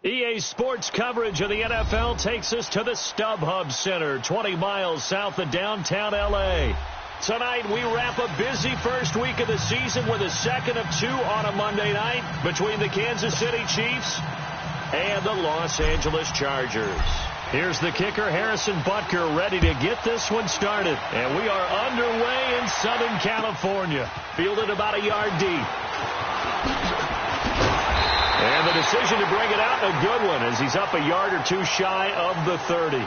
EA Sports coverage of the NFL takes us to the StubHub Center, 20 miles south of downtown L.A. Tonight, we wrap a busy first week of the season with a second of two on a Monday night between the Kansas City Chiefs and the Los Angeles Chargers. Here's the kicker, Harrison Butker, ready to get this one started. And we are underway in Southern California, fielded about a yard deep. And the decision to bring it out, a good one, as he's up a yard or two shy of the 30.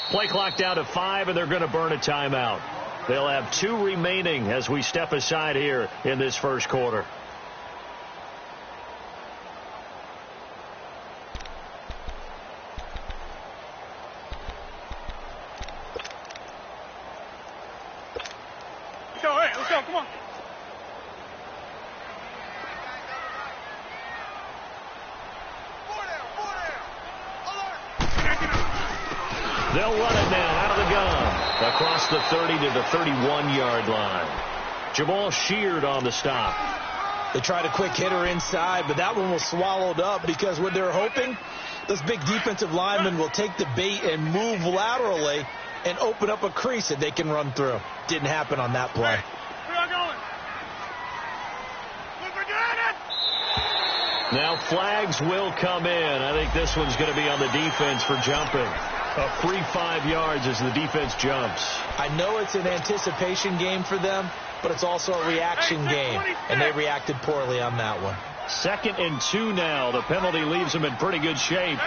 Play clock down to 5, and they're going to burn a timeout. They'll have 2 remaining as we step aside here in this first quarter. Let's go, come on. They'll run it now out of the gun across the 30 to the 31-yard line. Jamal Sheard on the stop. They tried a quick hitter inside, but that one was swallowed up because what they're hoping, those big defensive linemen will take the bait and move laterally and open up a crease that they can run through. Didn't happen on that play. Now flags will come in. I think this one's going to be on the defense for jumping. A free 5 yards as the defense jumps. I know it's an anticipation game for them, but it's also a reaction game, and they reacted poorly on that one. 2nd and 2 now. The penalty leaves them in pretty good shape.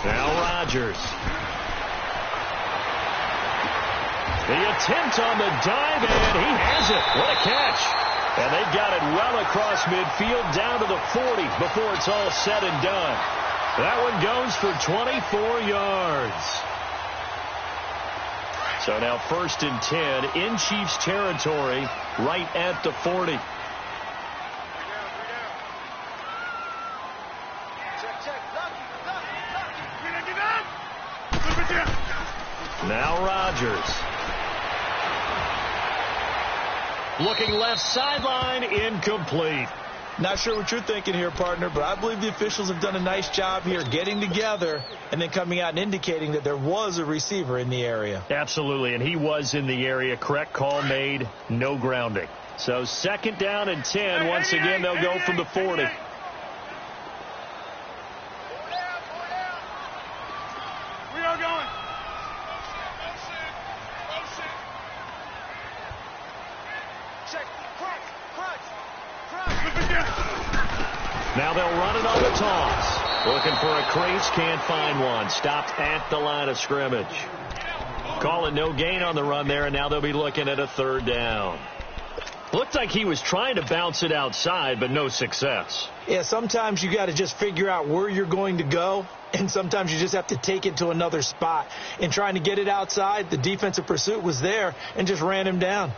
Now Rodgers. The attempt on the dive, and he has it. What a catch. And they've got it well across midfield down to the 40 before it's all said and done. That one goes for 24 yards. So now 1st and 10 in Chiefs territory right at the 40. Now Rodgers. Looking left sideline, incomplete. Not sure what you're thinking here, partner, but I believe the officials have done a nice job here getting together and then coming out and indicating that there was a receiver in the area. Absolutely, and he was in the area. Correct call made, no grounding. So 2nd down and 10. Once again, they'll go from the 40. Now they'll run it on the toss. Looking for a crease, can't find one. Stopped at the line of scrimmage. Calling no gain on the run there, and now they'll be looking at a 3rd down. Looked like he was trying to bounce it outside, but no success. Yeah, sometimes you got to just figure out where you're going to go, and sometimes you just have to take it to another spot. In trying to get it outside, the defensive pursuit was there and just ran him down.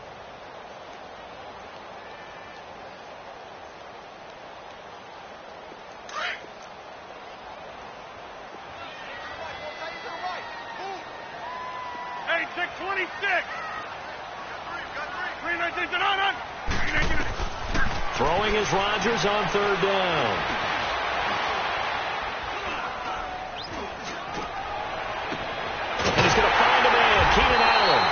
Throwing is Rodgers on 3rd down. And he's going to find a man, Keenan Allen.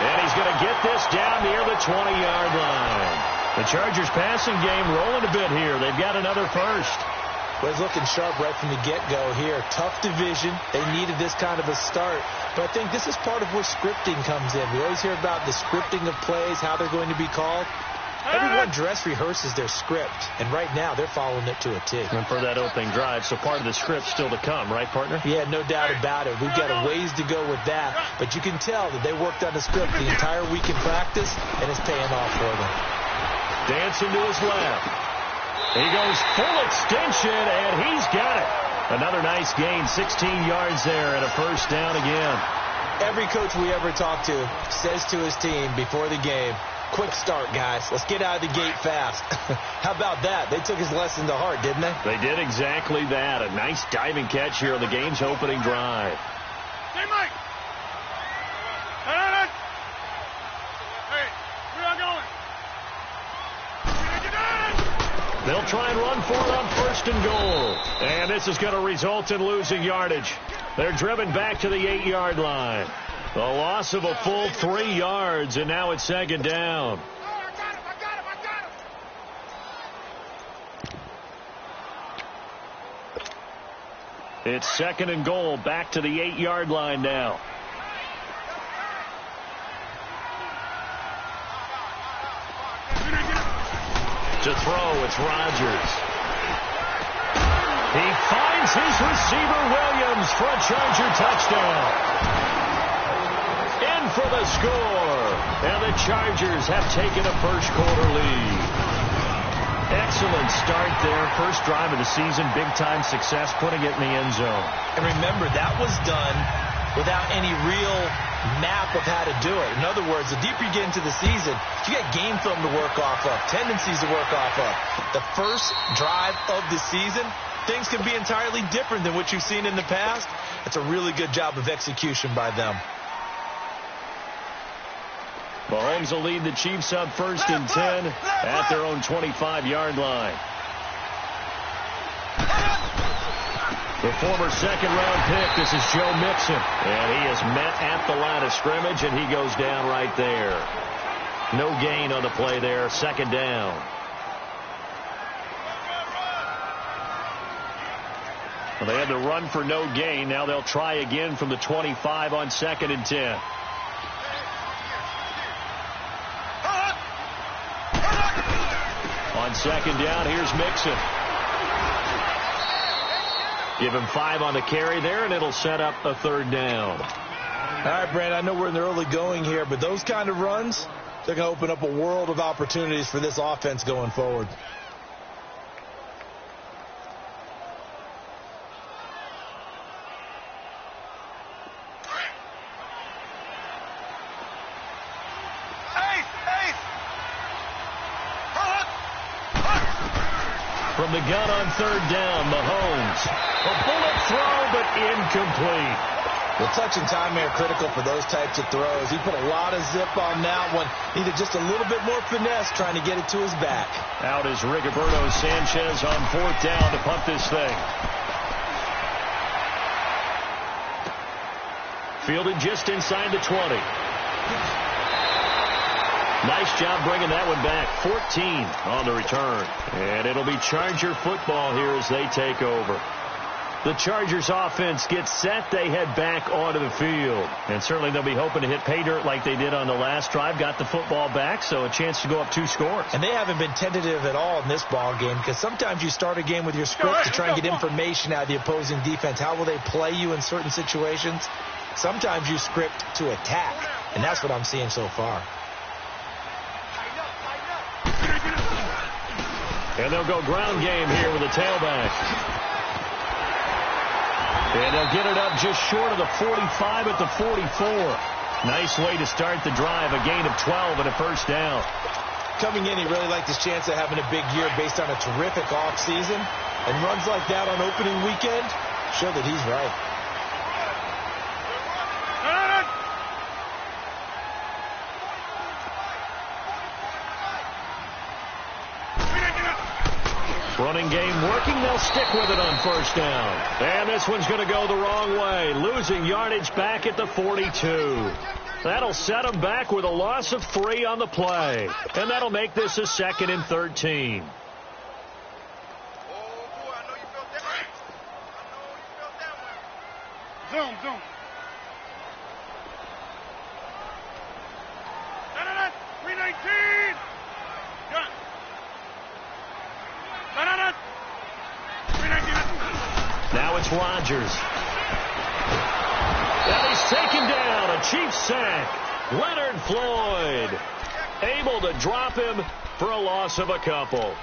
And he's going to get this down near the 20-yard line. The Chargers passing game rolling a bit here. They've got another first. Well, he's looking sharp right from the get-go here. Tough division. They needed this kind of a start. But I think this is part of where scripting comes in. We always hear about the scripting of plays, how they're going to be called. Everyone dress rehearses their script, and right now they're following it to a T. And for that opening drive, so part of the script still to come, right, partner? Yeah, no doubt about it. We've got a ways to go with that, but you can tell that they worked on the script the entire week in practice, and it's paying off for them. Dancing to his left. He goes full extension, and he's got it. Another nice gain, 16 yards there, and a 1st down again. Every coach we ever talk to says to his team before the game, quick start, guys. Let's get out of the gate fast. How about that? They took his lesson to heart, didn't they? They did exactly that. A nice diving catch here on the game's opening drive. Hey, Mike. Hey, where are you going? They'll try and run for it on 1st and goal. And this is going to result in losing yardage. They're driven back to the 8-yard line. The loss of a full 3 yards, and now it's 2nd down. It's 2nd and goal, back to the 8-yard line now. To throw, it's Rodgers. He finds his receiver, Williams, for a Charger touchdown. In for the score. And the Chargers have taken a first-quarter lead. Excellent start there. First drive of the season. Big-time success, putting it in the end zone. And remember, that was done without any real map of how to do it. In other words, the deeper you get into the season, you get game film to work off of, tendencies to work off of. The first drive of the season, things can be entirely different than what you've seen in the past. It's a really good job of execution by them. Mahomes will lead the Chiefs up 1st and 10 at their own 25-yard line. The former second-round pick, this is Joe Mixon. And he is met at the line of scrimmage, and he goes down right there. No gain on the play there, second down. Well, they had the run for no gain. Now they'll try again from the 25 on 2nd and 10. On 2nd down, here's Mixon. Give him 5 on the carry there, and it'll set up a 3rd down. All right, Brand, I know we're in the early going here, but those kind of runs, they're going to open up a world of opportunities for this offense going forward. From the gun on 3rd down, Mahomes. A bullet throw, but incomplete. The touch and time are critical for those types of throws. He put a lot of zip on that one. Needed just a little bit more finesse trying to get it to his back. Out is Rigoberto Sanchez on 4th down to punt this thing. Fielded just inside the 20. Nice job bringing that one back. 14 on the return. And it'll be Charger football here as they take over. The Chargers offense gets set. They head back onto the field. And certainly they'll be hoping to hit pay dirt like they did on the last drive. Got the football back, so a chance to go up 2 scores. And they haven't been tentative at all in this ball game, because sometimes you start a game with your script to try and get information out of the opposing defense. How will they play you in certain situations? Sometimes you script to attack, and that's what I'm seeing so far. And they'll go ground game here with a tailback. And they'll get it up just short of the 45 at the 44. Nice way to start the drive. A gain of 12 and a 1st down. Coming in, he really liked his chance of having a big year based on a terrific offseason. And runs like that on opening weekend show that he's right. Running game working. They'll stick with it on 1st down. And this one's going to go the wrong way. Losing yardage back at the 42. That'll set them back with a loss of 3 on the play. And that'll make this a 2nd and 13. Zoom. 319. Gun. Now it's Rodgers. And he's taken down. A Chiefs sack. Leonard Floyd able to drop him for a loss of a couple.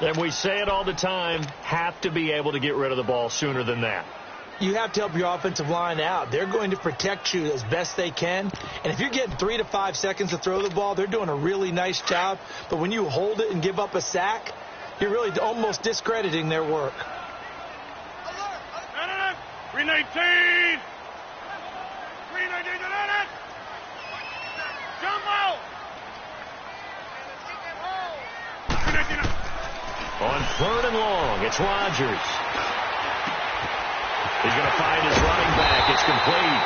And we say it all the time, have to be able to get rid of the ball sooner than that. You have to help your offensive line out. They're going to protect you as best they can. And if you're getting 3 to 5 seconds to throw the ball, they're doing a really nice job. But when you hold it and give up a sack, you're really almost discrediting their work. 319. 319. Jump out. On 3rd and long, it's Rodgers. He's going to find his running back. It's complete.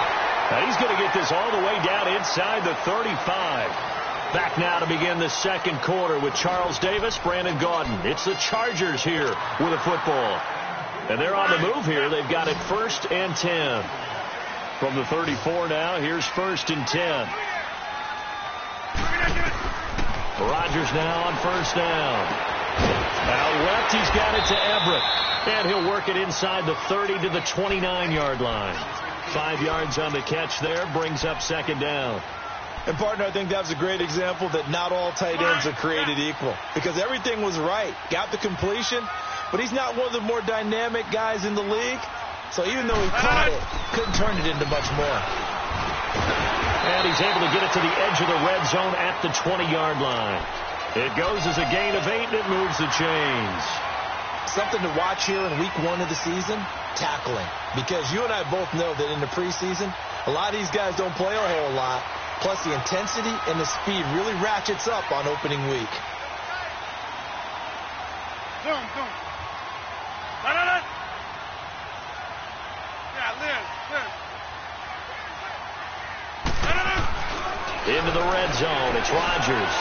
Now he's going to get this all the way down inside the 35. Back now to begin the 2nd quarter with Charles Davis, Brandon Gaudin. It's the Chargers here with a football. And they're on the move here. They've got it 1st and 10. From the 34 now, here's 1st and 10. Rodgers now on 1st down. Out left, he's got it to Everett. And he'll work it inside the 30 to the 29-yard line. 5 yards on the catch there, brings up second down. And, partner, I think that was a great example that not all tight ends are created equal. Because everything was right. Got the completion, but he's not one of the more dynamic guys in the league. So even though he caught it, couldn't turn it into much more. And he's able to get it to the edge of the red zone at the 20-yard line. It goes as a gain of 8, and it moves the chains. Something to watch here in week 1 of the season, tackling. Because you and I both know that in the preseason, a lot of these guys don't play a whole lot. Plus, the intensity and the speed really ratchets up on opening week. Zoom, zoom. Yeah, Liz. Into the red zone, it's Rodgers.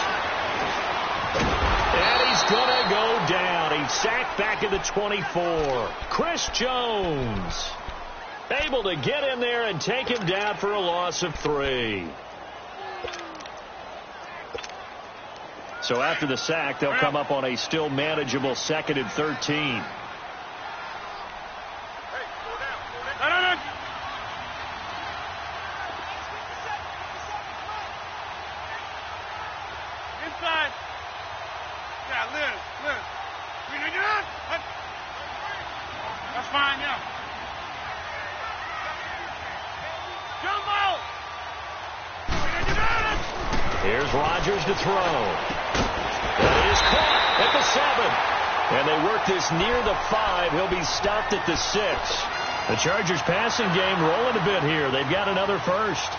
And he's going to go down. He's sacked back at the 24. Chris Jones able to get in there and take him down for a loss of 3. So after the sack, they'll come up on a still manageable 2nd and 13. Inside. Yeah, Liz. That's fine, yeah. Jump out. Here's Rodgers to throw. That is caught at the 7. And they work this near the 5. He'll be stopped at the 6. The Chargers passing game rolling a bit here. They've got another first.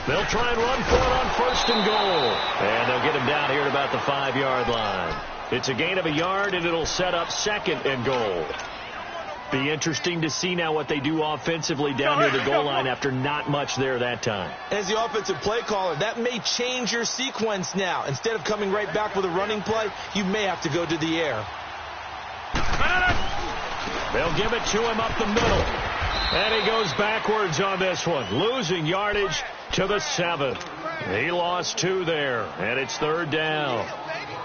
They'll try and run for it on 1st and goal. And they'll get him down here at about the 5-yard line. It's a gain of a yard, and it'll set up 2nd and goal. Be interesting to see now what they do offensively down near the goal line after not much there that time. As the offensive play caller, that may change your sequence now. Instead of coming right back with a running play, you may have to go to the air. They'll give it to him up the middle. And he goes backwards on this one, losing yardage to the 7. He lost 2 there, and it's 3rd down.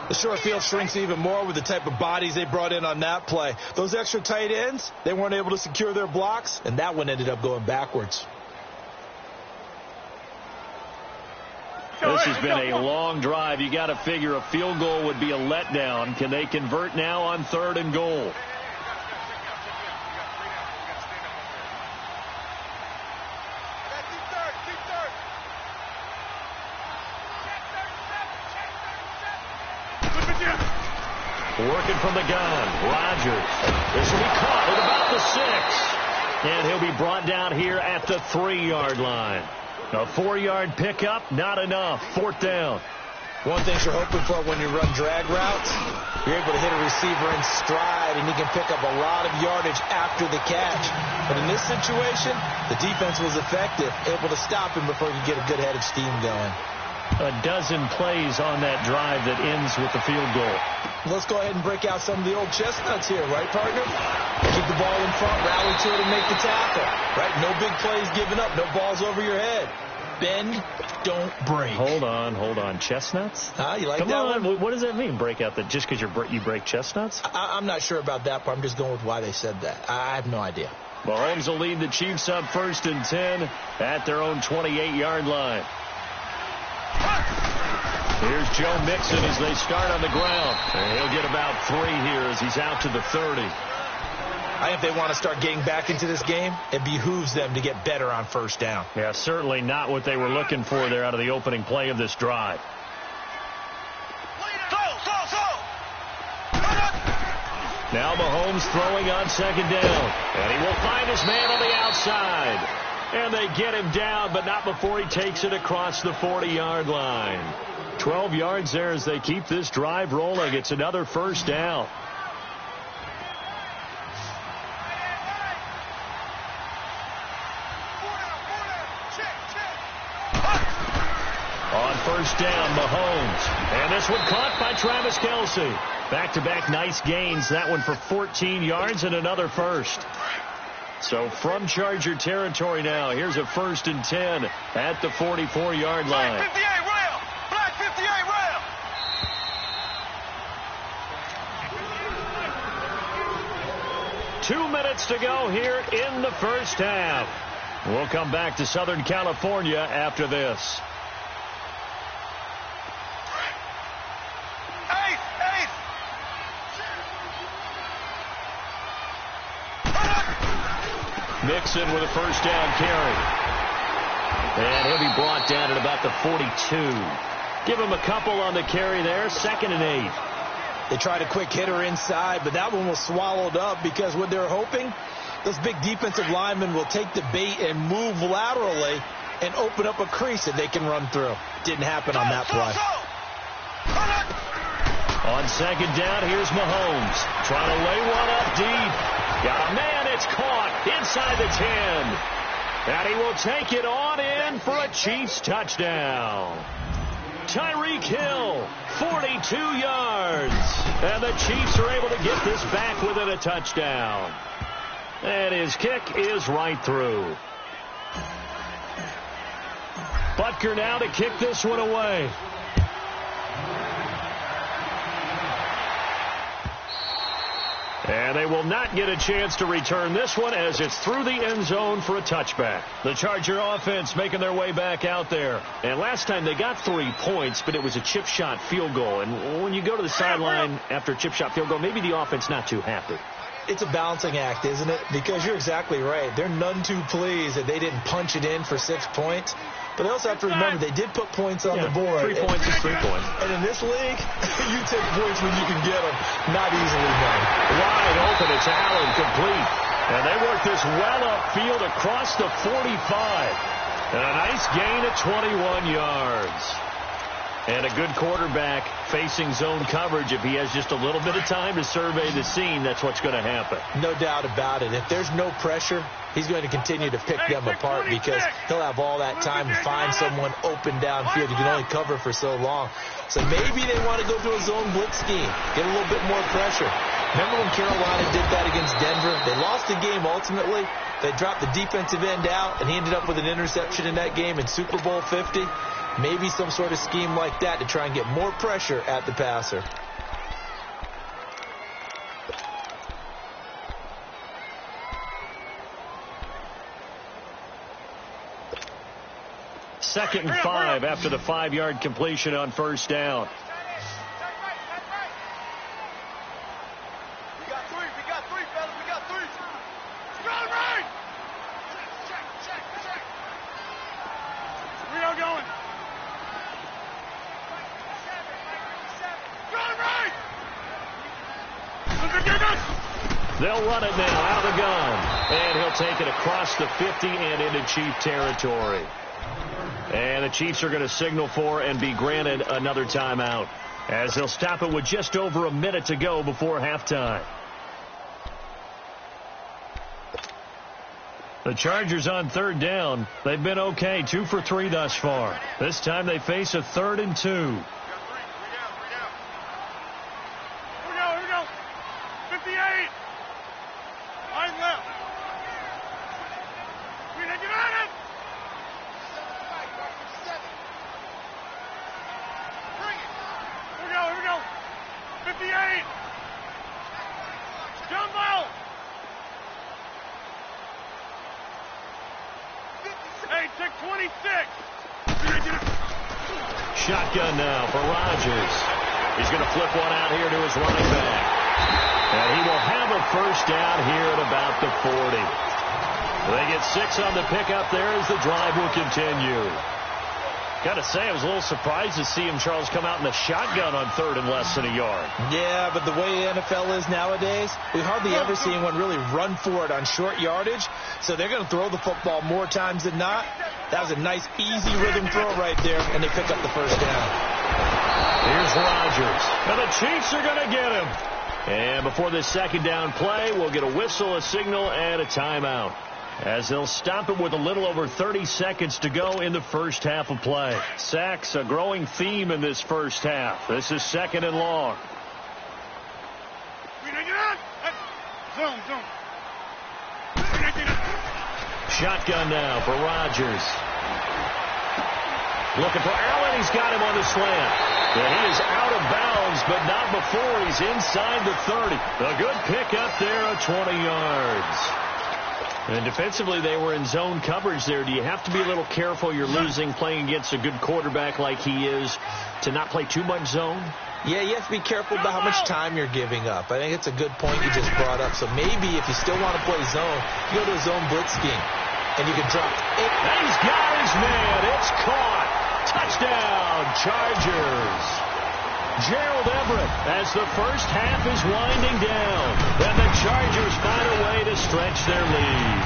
The short field shrinks even more with the type of bodies they brought in on that play. Those extra tight ends, they weren't able to secure their blocks, and that one ended up going backwards. This has been a long drive. You got to figure a field goal would be a letdown. Can they convert now on 3rd and goal? Working from the gun, Rodgers. This will be caught at about the 6. And he'll be brought down here at the 3-yard line. A 4-yard pickup, not enough. 4th down. One thing you're hoping for when you run drag routes, you're able to hit a receiver in stride, and he can pick up a lot of yardage after the catch. But in this situation, the defense was effective, able to stop him before he could get a good head of steam going. A dozen plays on that drive that ends with the field goal. Let's go ahead and break out some of the old chestnuts here, right, partner? Keep the ball in front, rally to it, and make the tackle. Right? No big plays given up, no balls over your head. Bend, don't break. Hold on. Chestnuts? You like Come that on. one? What does that mean, break out? Just because you break chestnuts? I'm not sure about that part. I'm just going with why they said that. I have no idea. Mahomes will lead the Chiefs up 1st and 10 at their own 28-yard line. Here's Joe Mixon as they start on the ground. And he'll get about 3 here as he's out to the 30. I think if they want to start getting back into this game, it behooves them to get better on 1st down. Yeah, certainly not what they were looking for there out of the opening play of this drive. Now Mahomes throwing on 2nd down. And he will find his man on the outside. And they get him down, but not before he takes it across the 40-yard line. 12 yards there as they keep this drive rolling. It's another 1st down. On first down, Mahomes. And this one caught by Travis Kelce. Back-to-back nice gains. That one for 14 yards and another first. So from Charger territory now, here's a 1st and 10 at the 44-yard line. Black 58 rail. Black 58 rail. Two minutes to go here in the first half. We'll come back to Southern California after this. Mixon with a first down carry. And he'll be brought down at about the 42. Give him a couple on the carry there. 2nd and 8. They tried a quick hitter inside, but that one was swallowed up because what they're hoping, those big defensive linemen will take the bait and move laterally and open up a crease that they can run through. Didn't happen on that play. On 2nd down, here's Mahomes. Trying to lay one up deep. Got a man, it's caught inside the 10. And he will take it on in for a Chiefs touchdown. Tyreek Hill, 42 yards. And the Chiefs are able to get this back within a touchdown. And his kick is right through. Butker now to kick this one away. And they will not get a chance to return this one as it's through the end zone for a touchback. The Charger offense making their way back out there. And last time they got 3 points, but it was a chip shot field goal. And when you go to the sideline after a chip shot field goal, maybe the offense not too happy. It's a balancing act, isn't it? Because you're exactly right. They're none too pleased that they didn't punch it in for 6 points. But they also have to remember they did put points on the board. 3 points is 3 points. And in this league, you take points when you can get them. Not easily done. Wide open. It's Allen complete. And they work this well upfield across the 45. And a nice gain of 21 yards. And a good quarterback facing zone coverage. If he has just a little bit of time to survey the scene, that's what's going to happen. No doubt about it. If there's no pressure, he's going to continue to pick them apart because he'll have all that time to find someone open downfield. You can only cover for so long. So maybe they want to go to a zone blitz scheme, get a little bit more pressure. Remember when Carolina did that against Denver? They lost the game ultimately. They dropped the defensive end out, and he ended up with an interception in that game in Super Bowl 50. Maybe some sort of scheme like that to try and get more pressure at the passer. Second and 5 after the 5-yard completion on first down. We got three, fellas. We got three. Strong right. Check. We are going. Strong right. They'll run it now out of the gun. And he'll take it across the 50 and into Chief territory. And the Chiefs are going to signal for and be granted another timeout as they'll stop it with just over a minute to go before halftime. The Chargers on 3rd down. They've been okay, 2 for 3 thus far. This time they face a 3rd and 2. Here we go. 58. Line left. We didn't get on it. Here we go. 58. Jumbo. Hey, take 26. Shotgun now for Rodgers. He's going to flip one out here to his running back. And he will have a first down here at about the 40. They get 6 on the pickup there as the drive will continue. Got to say, I was a little surprised to see him, Charles, come out in the shotgun on 3rd and less than a yard. Yeah, but the way the NFL is nowadays, we hardly ever see anyone really run for it on short yardage. So they're going to throw the football more times than not. That was a nice, easy rhythm throw right there, and they pick up the first down. Here's Rodgers. And the Chiefs are going to get him. And before this second down play, we'll get a whistle, a signal, and a timeout. as they'll stop it with a little over 30 seconds to go in the first half of play. Sacks, a growing theme in this first half. This is 2nd and long. Shotgun now for Rodgers. Looking for Allen. He's got him on the slant. And he is out of bounds, but not before he's inside the 30. A good pickup there of 20 yards. And defensively, they were in zone coverage there. Do you have to be a little careful? You're losing playing against a good quarterback like he is to not play too much zone? Yeah, you have to be careful about how much time you're giving up. I think it's a good point you just brought up. So maybe if you still want to play zone, you go to a zone blitz scheme. And you can drop it. And he's got his man. It's caught. Touchdown, Chargers. Gerald Everett as the first half is winding down. And the Chargers find a way to stretch their lead.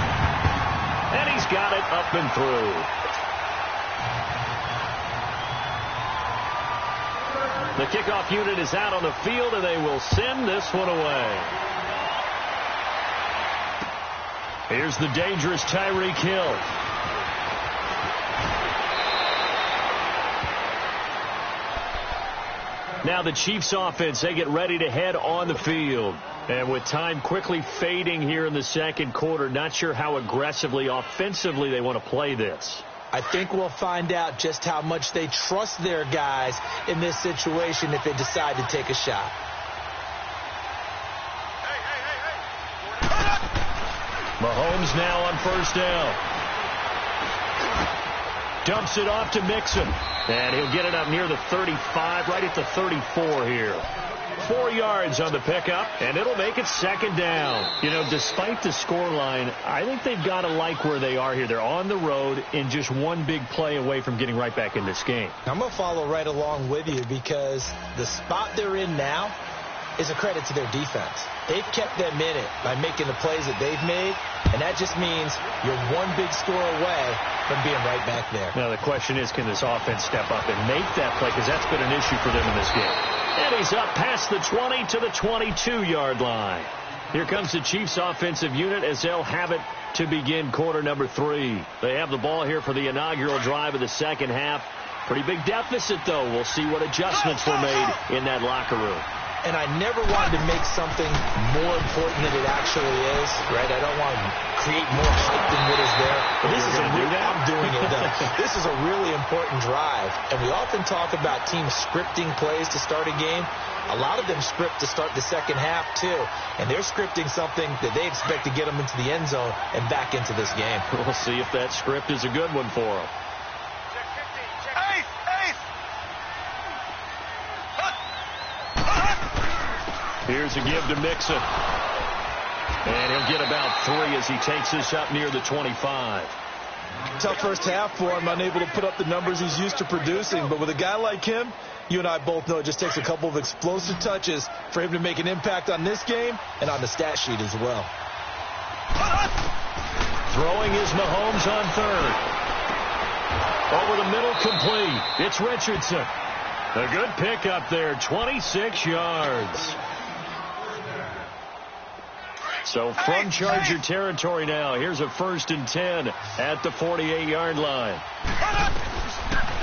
And he's got it up and through. The kickoff unit is out on the field, and they will send this one away. Here's the dangerous Tyreek Hill. Now the Chiefs offense, they get ready to head on the field. And with time quickly fading here in the second quarter, not sure how aggressively, offensively they want to play this. I think we'll find out just how much they trust their guys in this situation if they decide to take a shot. Mahomes now on first down. Dumps it off to Mixon. And he'll get it up near the 35, right at the 34 here. 4 yards on the pickup, and it'll make it 2nd down. You know, despite the scoreline, I think they've got to like where they are here. They're on the road and just one big play away from getting right back in this game. I'm going to follow right along with you because the spot they're in now is a credit to their defense. They've kept them in it by making the plays that they've made, and that just means you're one big score away from being right back there. Now the question is, can this offense step up and make that play? Because that's been an issue for them in this game. And he's up past the 20 to the 22-yard line. Here comes the Chiefs offensive unit as they'll have it to begin quarter number 3. They have the ball here for the inaugural drive of the second half. Pretty big deficit, though. We'll see what adjustments were made in that locker room. And I never wanted to make something more important than it actually is, right? I don't want to create more hype than what is there. But this is I'm doing it, though. This is a really important drive. And we often talk about teams scripting plays to start a game. A lot of them script to start the second half, too. And they're scripting something that they expect to get them into the end zone and back into this game. We'll see if that script is a good one for them. Here's a give to Mixon. And he'll get about 3 as he takes this up near the 25. Tough first half for him, unable to put up the numbers he's used to producing. But with a guy like him, you and I both know it just takes a couple of explosive touches for him to make an impact on this game and on the stat sheet as well. Throwing is Mahomes on third. Over the middle, complete. It's Richardson. A good pickup there, 26 yards. So from Charger territory now, here's a 1st and 10 at the 48-yard line.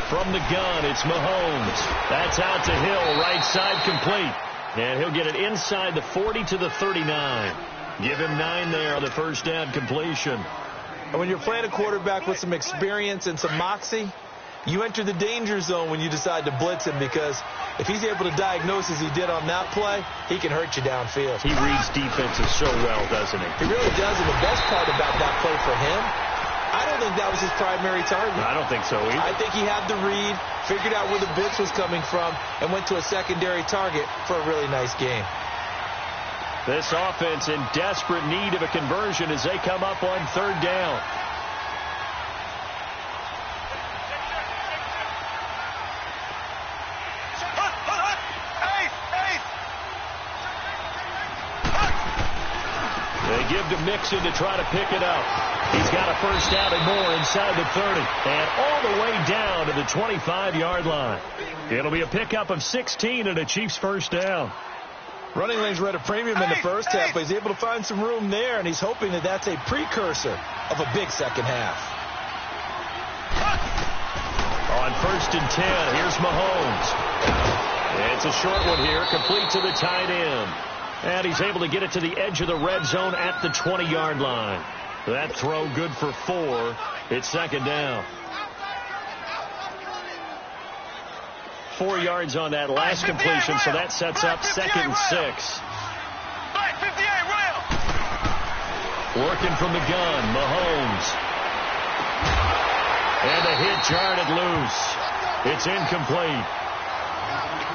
From the gun, it's Mahomes. That's out to Hill, right side complete. And he'll get it inside the 40 to the 39. Give him 9 there on the first down completion. And when you're playing a quarterback with some experience and some moxie, you enter the danger zone when you decide to blitz him, because if he's able to diagnose as he did on that play, he can hurt you downfield. He reads defenses so well, doesn't he? He really does, and the best part about that play for him, I don't think that was his primary target. I don't think so either. I think he had the read, figured out where the blitz was coming from, and went to a secondary target for a really nice game. This offense in desperate need of a conversion as they come up on 3rd down. They give to Mixon to try to pick it up. He's got a first down and more inside the 30. And all the way down to the 25-yard line. It'll be a pickup of 16 and a Chiefs first down. Running lanes were at a premium in the first half, but he's able to find some room there, and he's hoping that that's a precursor of a big second half. On 1st and 10, here's Mahomes. It's a short one here, complete to the tight end. And he's able to get it to the edge of the red zone at the 20-yard line. That throw good for 4. It's second down. 4 yards on that last completion, so that sets up 2nd and 6. Working from the gun, Mahomes. And a hit jarred it loose. It's incomplete.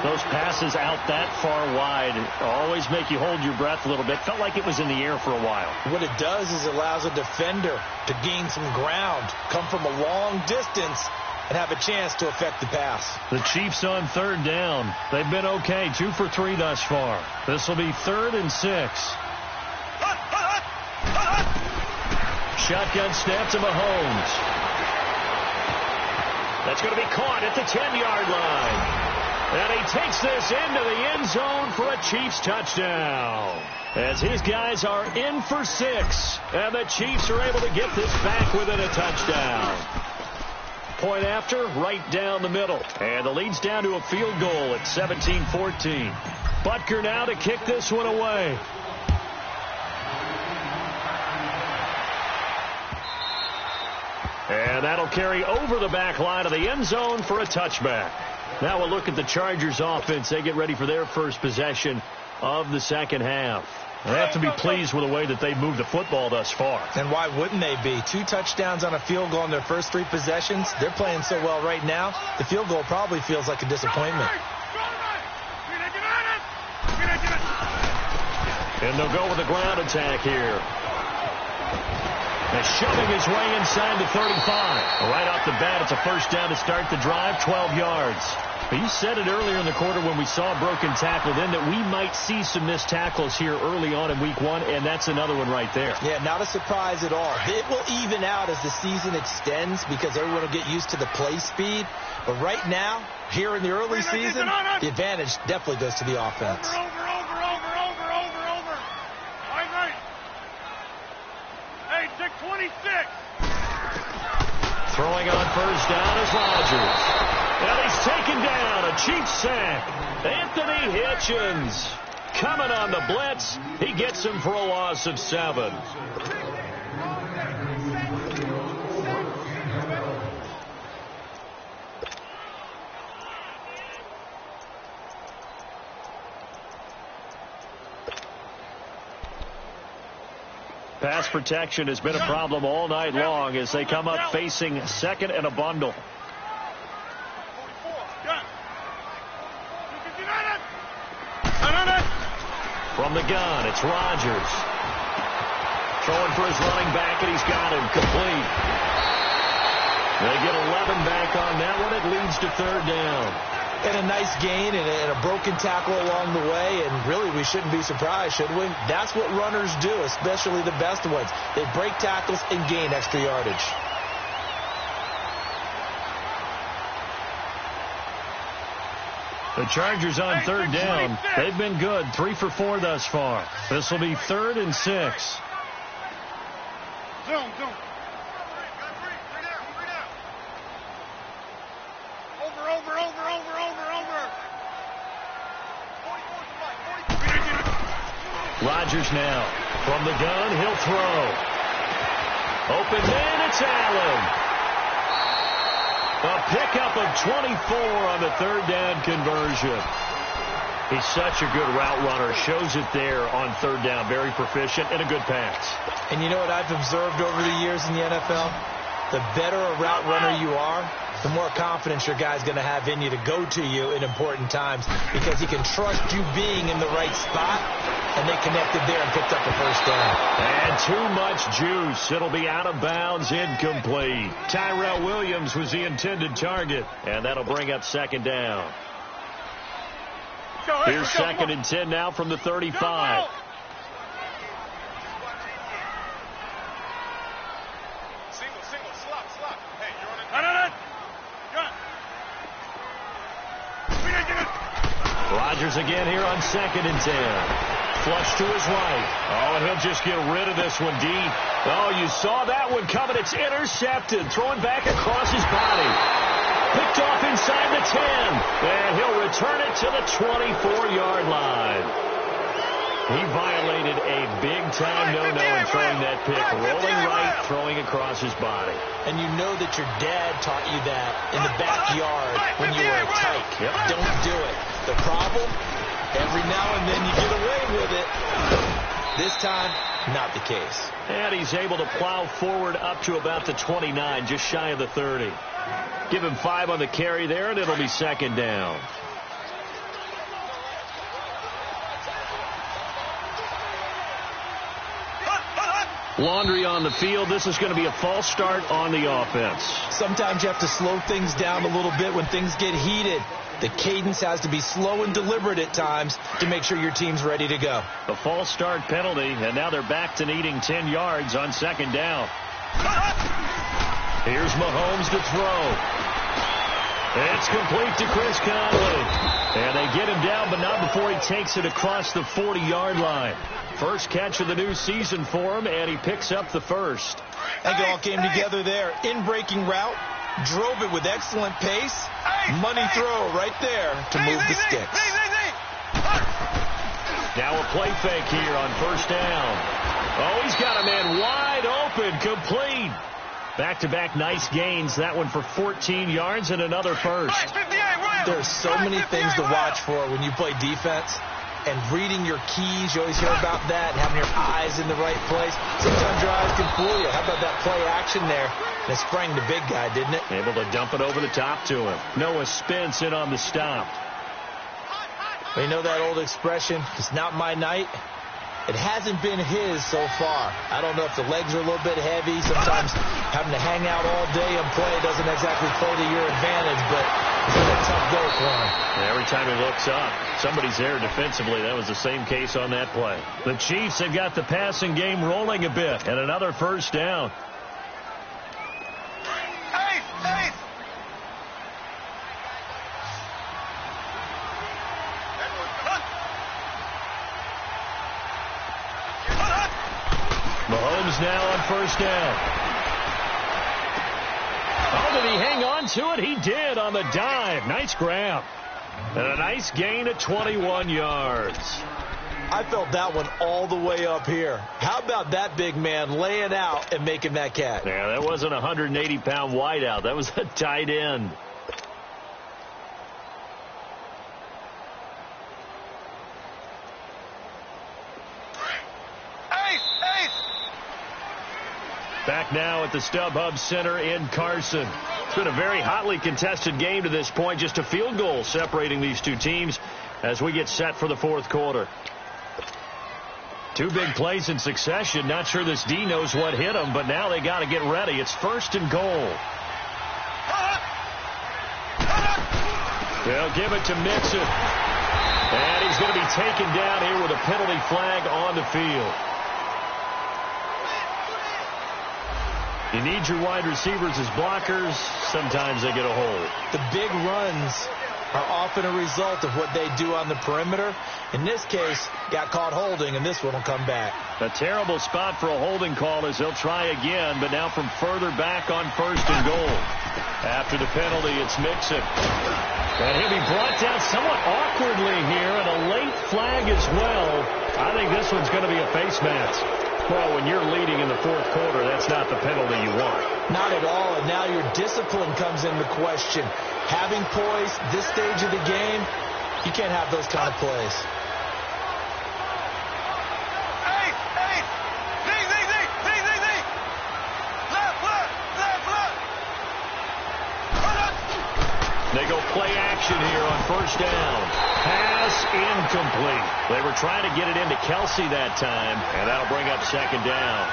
Those passes out that far wide always make you hold your breath a little bit. Felt like it was in the air for a while. What it does is it allows a defender to gain some ground, come from a long distance, and have a chance to affect the pass. The Chiefs on 3rd down. They've been okay, 2 for 3 thus far. This will be 3rd and 6. Shotgun snap to Mahomes. That's going to be caught at the 10-yard line. And he takes this into the end zone for a Chiefs touchdown. As his guys are in for 6. And the Chiefs are able to get this back within a touchdown. Point after, right down the middle. And the lead's down to a field goal at 17-14. Butker now to kick this one away. And that'll carry over the back line of the end zone for a touchback. Now we'll look at the Chargers offense. They get ready for their first possession of the second half. They have to be pleased with the way that they moved the football thus far. And why wouldn't they be? 2 touchdowns on a field goal in their first 3 possessions. They're playing so well right now, the field goal probably feels like a disappointment. And they'll go with a ground attack here. And shoving his way inside the 35. Right off the bat, it's a first down to start the drive, 12 yards. You said it earlier in the quarter when we saw a broken tackle then that we might see some missed tackles here early on in week 1, and that's another one right there. Yeah, not a surprise at all. It will even out as the season extends because everyone will get used to the play speed. But right now, here in the early season, the advantage definitely goes to the offense. Over. Hey, 626. Throwing on first down is Rodgers. And he's taken down, a Chiefs sack. Anthony Hitchens coming on the blitz. He gets him for a loss of 7. Pass protection has been a problem all night long as they come up facing 2nd and a bundle. From the gun, it's Rodgers. Throwing for his running back, and he's got him complete. They get 11 back on that one. It leads to 3rd down. And a nice gain and a broken tackle along the way, and really we shouldn't be surprised, should we? That's what runners do, especially the best ones. They break tackles and gain extra yardage. The Chargers on 3rd down. They've been good, 3 for 4 thus far. This will be 3rd and 6. Zoom. Rodgers now. From the gun, he'll throw. Open man, it's Allen. A pickup of 24 on the 3rd down conversion. He's such a good route runner. Shows it there on 3rd down. Very proficient and a good pass. And you know what I've observed over the years in the NFL? The better a route runner you are, the more confidence your guy's going to have in you to go to you in important times because he can trust you being in the right spot, and they connected there and picked up a first down. And too much juice. It'll be out of bounds, incomplete. Tyrell Williams was the intended target, and that'll bring up 2nd down. Here's 2nd and 10 now from the 35. Rodgers again here on 2nd and 10. Flush to his right. Oh, and he'll just get rid of this one deep. Oh, you saw that one coming. It's intercepted. Throwing back across his body. Picked off inside the 10. And he'll return it to the 24-yard line. He violated a big-time no-no in throwing that pick. Rolling right, throwing across his body. And you know that your dad taught you that in the backyard when you were a tyke. Yep. Don't do it. The problem, every now and then you get away with it. This time, not the case. And he's able to plow forward up to about the 29, just shy of the 30. Give him 5 on the carry there, and it'll be 2nd down. Laundry on the field. This is going to be a false start on the offense. Sometimes you have to slow things down a little bit when things get heated. The cadence has to be slow and deliberate at times to make sure your team's ready to go. A false start penalty, and now they're back to needing 10 yards on 2nd down. Here's Mahomes to throw. It's complete to Chris Conley. And they get him down, but not before he takes it across the 40-yard line. First catch of the new season for him, and he picks up the first. I think it all came together there. In-breaking route, drove it with excellent pace. Money throw right there to move the sticks. Now a play fake here on 1st down. Oh, he's got a man wide open, complete. Back-to-back nice gains. That one for 14 yards and another first. There's so many things to watch for when you play defense. And reading your keys, you always hear about that, and having your eyes in the right place. Sometimes your eyes can fool you. How about that play action there? That sprang the big guy, didn't it? Able to dump it over the top to him. Noah Spence in on the stop. Well, you know that old expression, it's not my night. It hasn't been his so far. I don't know if the legs are a little bit heavy. Sometimes having to hang out all day and play doesn't exactly play to your advantage, but it's been a tough go for him. And every time he looks up, somebody's there defensively. That was the same case on that play. The Chiefs have got the passing game rolling a bit, and another 1st down. Mahomes now on 1st down. Oh, did he hang on to it? He did on the dive. Nice grab. And a nice gain of 21 yards. I felt that one all the way up here. How about that big man laying out and making that catch? Yeah, that wasn't a 180-pound wideout. That was a tight end. Back now at the StubHub Center in Carson. It's been a very hotly contested game to this point. Just a field goal separating these two teams as we get set for the 4th quarter. 2 big plays in succession. Not sure this D knows what hit them, but now they got to get ready. It's 1st and goal. They'll give it to Mixon. And he's going to be taken down here with a penalty flag on the field. You need your wide receivers as blockers. Sometimes they get a hold. The big runs are often a result of what they do on the perimeter. In this case, got caught holding, and this one will come back. A terrible spot for a holding call as they'll try again, but now from further back on 1st and goal. After the penalty, it's Mixon. And he'll be brought down somewhat awkwardly here, and a late flag as well. I think this one's going to be a face mask. Well, when you're leading in the 4th quarter, that's not the penalty you want. Not at all, and now your discipline comes into question. Having poise this stage of the game, you can't have those kind of plays. They go play action here on 1st down. Pass incomplete. They were trying to get it into Kelsey that time, and that'll bring up 2nd down.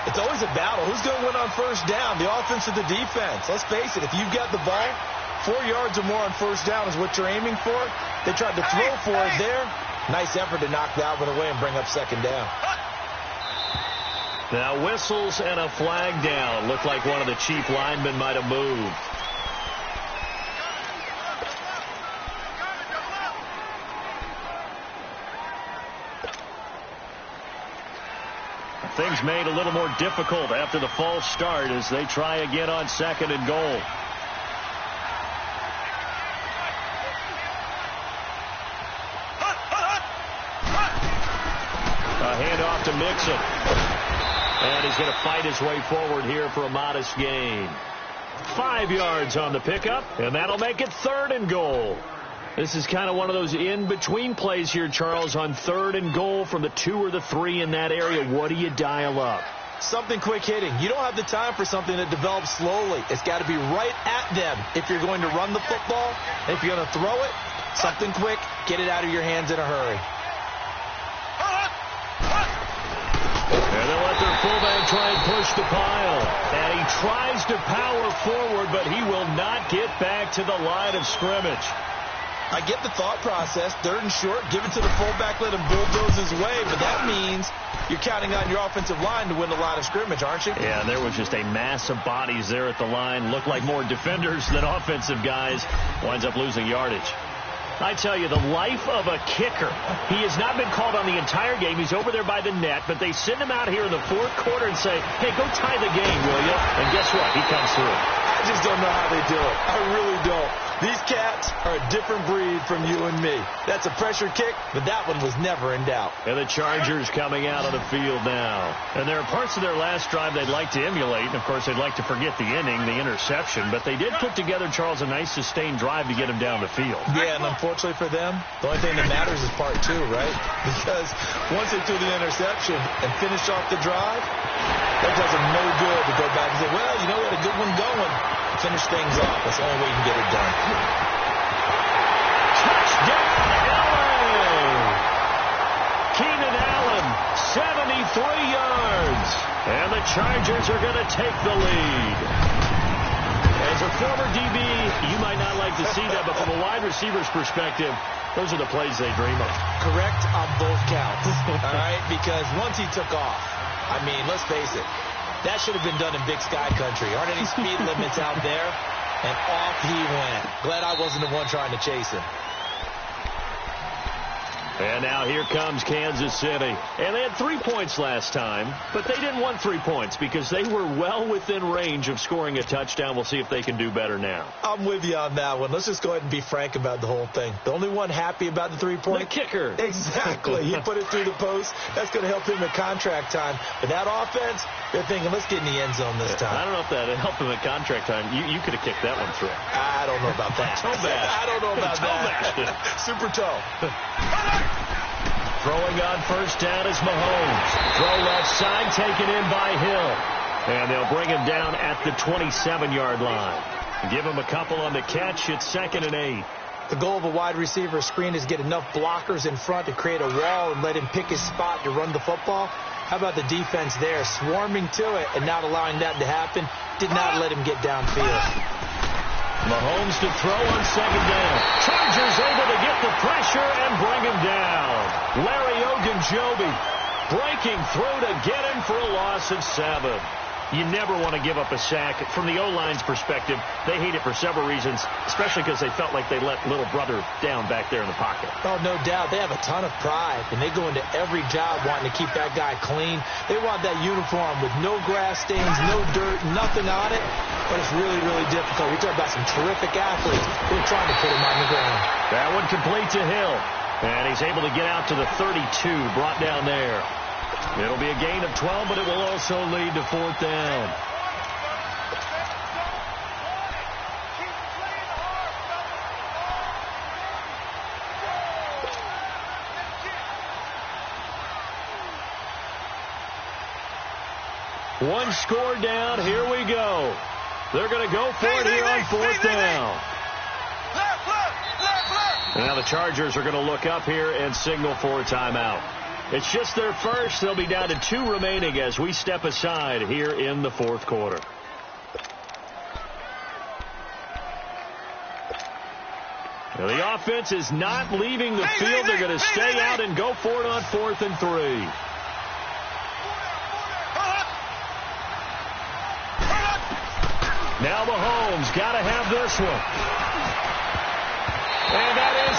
It's always a battle. Who's going to win on 1st down, the offense or the defense? Let's face it, if you've got the ball, 4 yards or more on 1st down is what you're aiming for. They tried to throw for it there. Nice effort to knock that one away and bring up 2nd down. Now whistles and a flag down. Looked like one of the Chief linemen might have moved. Things made a little more difficult after the false start as they try again on 2nd and goal. A handoff to Mixon. And he's going to fight his way forward here for a modest gain. 5 yards on the pickup, and that'll make it 3rd and goal. This is kind of one of those in-between plays here, Charles, on 3rd and goal from the 2 or the 3 in that area. What do you dial up? Something quick hitting. You don't have the time for something that develops slowly. It's got to be right at them if you're going to run the football. And if you're going to throw it, something quick, get it out of your hands in a hurry. And they'll let their fullback try and push the pile. And he tries to power forward, but he will not get back to the line of scrimmage. I get the thought process. 3rd and short, give it to the fullback, let him bulldoze his way. But that means you're counting on your offensive line to win the line of scrimmage, aren't you? Yeah, there was just a mass of bodies there at the line. Looked like more defenders than offensive guys. Winds up losing yardage. I tell you, the life of a kicker. He has not been called on the entire game. He's over there by the net, but they send him out here in the 4th quarter and say, hey, go tie the game, will you? And guess what? He comes through. I just don't know how they do it. I really don't. These cats are a different breed from you and me. That's a pressure kick, but that one was never in doubt. And the Chargers coming out on the field now. And there are parts of their last drive they'd like to emulate. And, of course, they'd like to forget the inning, the interception. But they did put together, Charles, a nice sustained drive to get him down the field. Yeah, and unfortunately for them, the only thing that matters is part 2, right? Because once they threw the interception and finished off the drive, that does them no good to go back and say, well, you know, we had a good one going. Finish things off. That's the only way you can get it done. Touchdown, LA! Keenan Allen, 73 yards. And the Chargers are going to take the lead. As a former DB, you might not like to see that, but from a wide receiver's perspective, those are the plays they dream of. Correct on both counts. All right? Because once he took off, I mean, let's face it, that should have been done in Big Sky Country. Aren't any speed limits out there? And off he went. Glad I wasn't the one trying to chase him. And now here comes Kansas City. And they had 3 points last time, but they didn't want 3 points because they were well within range of scoring a touchdown. We'll see if they can do better now. I'm with you on that one. Let's just go ahead and be frank about the whole thing. The only one happy about the 3-point? The kicker. Exactly. He put it through the post. That's going to help him at contract time. But that offense, they're thinking, let's get in the end zone this time. I don't know if that helped him at contract time. You could have kicked that one through. I don't know about that. Toe bash. I don't know about that. Super toe. Throwing on first down is Mahomes. Throw left side, taken in by Hill. And they'll bring him down at the 27-yard line. Give him a couple on the catch. It's 2nd and 8. The goal of a wide receiver screen is to get enough blockers in front to create a wall and let him pick his spot to run the football. How about the defense there, swarming to it and not allowing that to happen? Did not let him get downfield. Mahomes to throw on 2nd down. Chargers able to get the pressure and bring him down. Larry Ogunjobi breaking through to get him for a loss of 7. You never want to give up a sack. From the O-line's perspective, they hate it for several reasons, especially because they felt like they let little brother down back there in the pocket. Oh, no doubt. They have a ton of pride, and they go into every job wanting to keep that guy clean. They want that uniform with no grass stains, no dirt, nothing on it, but it's really, really difficult. We're talking about some terrific athletes who are trying to put him on the ground. That one complete to Hill, and he's able to get out to the 32, brought down there. It'll be a gain of 12, but it will also lead to 4th down. One score down. Here we go. They're going to go for it here on 4th down. Now the Chargers are going to look up here and signal for a timeout. It's just their first. They'll be down to 2 remaining as we step aside here in the 4th quarter. Now the offense is not leaving the field. They're going to stay out and go for it on 4th and 3. Now Mahomes got to have this one. And that is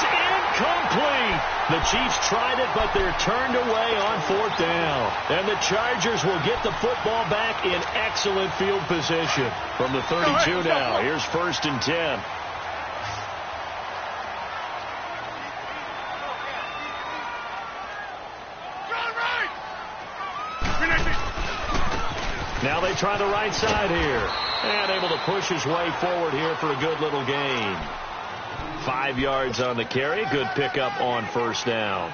Complete. The Chiefs tried it, but they're turned away on 4th down. And the Chargers will get the football back in excellent field position. From the 32 now, here's 1st and 10. Now they try the right side here. And able to push his way forward here for a good little gain. 5 yards on the carry. Good pickup on 1st down.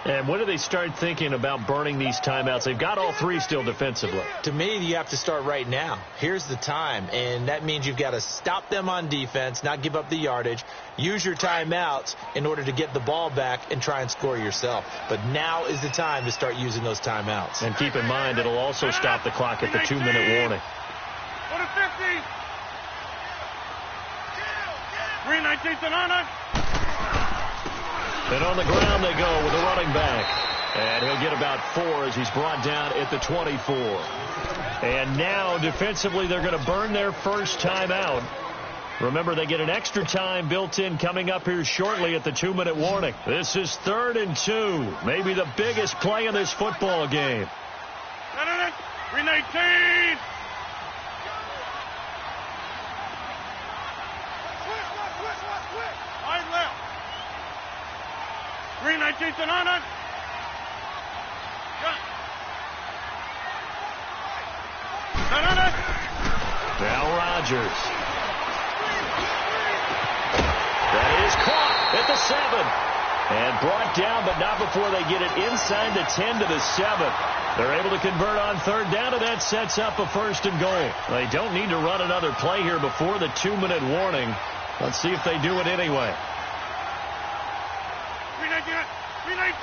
And when do they start thinking about burning these timeouts? They've got all 3 still defensively. To me, you have to start right now. Here's the time, and that means you've got to stop them on defense, not give up the yardage, use your timeouts in order to get the ball back and try and score yourself. But now is the time to start using those timeouts. And keep in mind, it'll also stop the clock at the 2-minute warning. 3-19 and on. And on the ground they go with a running back. And he'll get about 4 as he's brought down at the 24. And now defensively they're going to burn their first timeout. Remember, they get an extra time built in coming up here shortly at the 2-minute warning. This is 3rd and 2. Maybe the biggest play in this football game. 3-19. 3-19 and on. Now Rodgers. That is caught at the 7. And brought down, but not before they get it inside the 10 to the 7. They're able to convert on 3rd down, and that sets up a 1st and goal. They don't need to run another play here before the 2-minute warning. Let's see if they do it anyway. 3-19.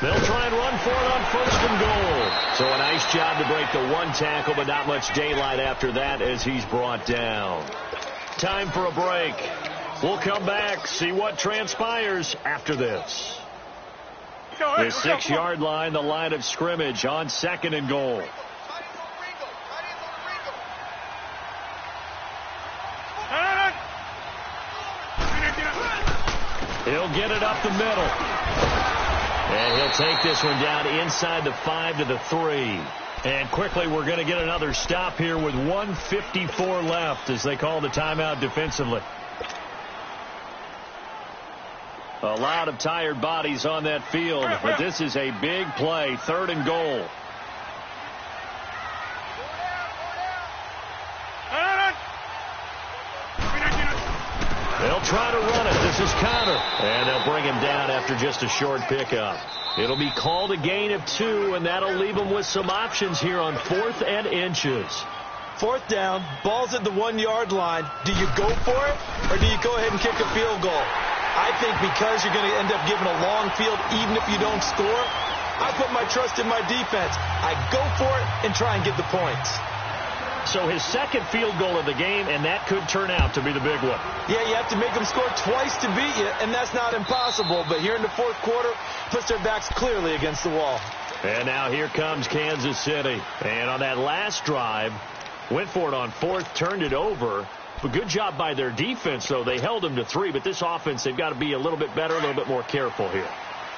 They'll try and run for it on 1st and goal. So a nice job to break the 1 tackle, but not much daylight after that as he's brought down. Time for a break. We'll come back, see what transpires after this. The 6-yard line, the line of scrimmage on 2nd and goal. He'll get it up the middle. And he'll take this one down inside the 5 to the 3. And quickly we're going to get another stop here with 1:54 left as they call the timeout defensively. A lot of tired bodies on that field, but this is a big play, 3rd and goal. They'll try to run it. This is Connor. And they'll bring him down after just a short pickup. It'll be called a gain of 2, and that'll leave them with some options here on 4th and inches. 4th down, ball's at the 1-yard line. Do you go for it, or do you go ahead and kick a field goal? I think because you're going to end up giving a long field even if you don't score, I put my trust in my defense. I go for it and try and get the points. So his 2nd field goal of the game, and that could turn out to be the big one. Yeah, you have to make them score twice to beat you, and that's not impossible. But here in the 4th quarter, puts their backs clearly against the wall. And now here comes Kansas City. And on that last drive, went for it on 4th, turned it over. But good job by their defense, though. They held them to 3, but this offense, they've got to be a little bit better, a little bit more careful here.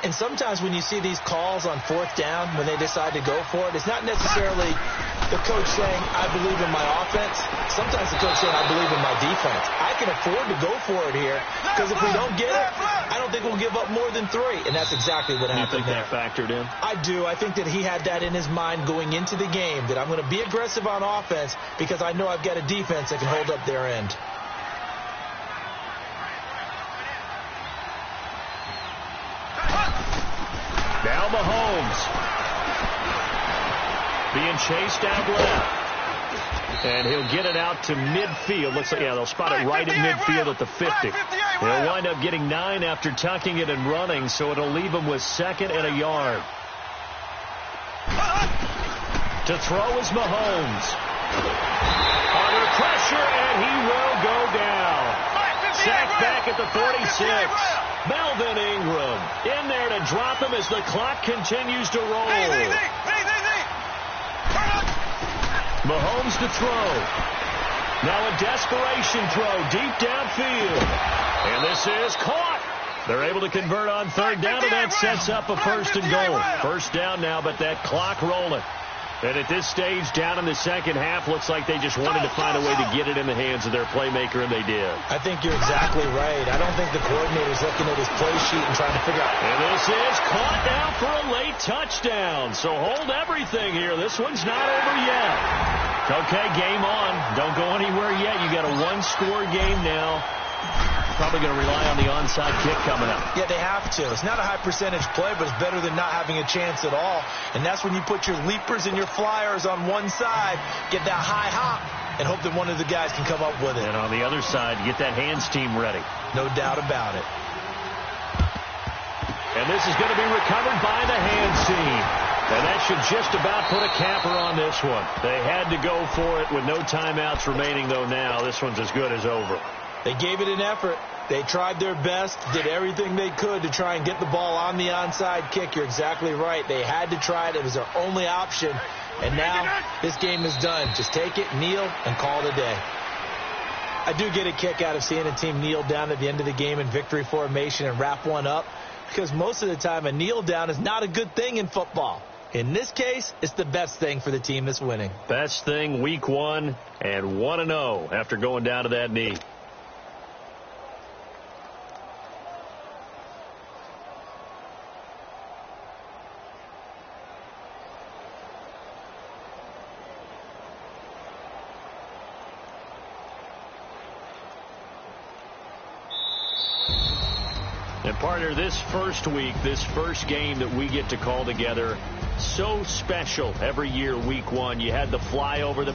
And sometimes when you see these calls on 4th down, when they decide to go for it, it's not necessarily the coach saying, I believe in my offense. Sometimes the coach saying, I believe in my defense. I can afford to go for it here because if we don't get it, I don't think we'll give up more than 3. And that's exactly what happened there. You think that factored in? I do. I think that he had that in his mind going into the game, that I'm going to be aggressive on offense because I know I've got a defense that can hold up their end. Now Mahomes being chased out left. And he'll get it out to midfield. Looks like, yeah, they'll spot it right in midfield at the 50. They'll wind up getting 9 after tucking it and running, so it'll leave him with 2nd and a yard. To throw is Mahomes. Under pressure, and he will go down. Sacked back at the 46. Melvin Ingram in there to drop him as the clock continues to roll. Mahomes to throw. Now a desperation throw deep downfield. And this is caught. They're able to convert on third down, and that sets up a first and goal. First down now, but that clock rolling. And at this stage, down in the second half, looks like they just wanted to find a way to get it in the hands of their playmaker, and they did. I think you're exactly right. I don't think the coordinator's looking at his play sheet and trying to figure out. And this is caught now for a late touchdown. So hold everything here. This one's not over yet. Okay, game on. Don't go anywhere yet. You got a one-score game now. Probably going to rely on the onside kick coming up. Yeah, they have to. It's not a high percentage play, but it's better than not having a chance at all. And that's when you put your leapers and your flyers on one side, get that high hop, and hope that one of the guys can come up with it. And on the other side, get that hands team ready. No doubt about it. And this is going to be recovered by the hands team. And that should just about put a capper on this one. They had to go for it with no timeouts remaining, though now. This one's as good as over. They gave it an effort. They tried their best, did everything they could to try and get the ball on the onside kick. You're exactly right. They had to try it. It was their only option. And now this game is done. Just take it, kneel, and call it a day. I do get a kick out of seeing a team kneel down at the end of the game in victory formation and wrap one up, because most of the time a kneel down is not a good thing in football. In this case, it's the best thing for the team that's winning. Best thing week 1 and 1-0 after going down to that knee. And partner, this first week, this first game that we get to call together, so special every year, week 1. You had the fly over the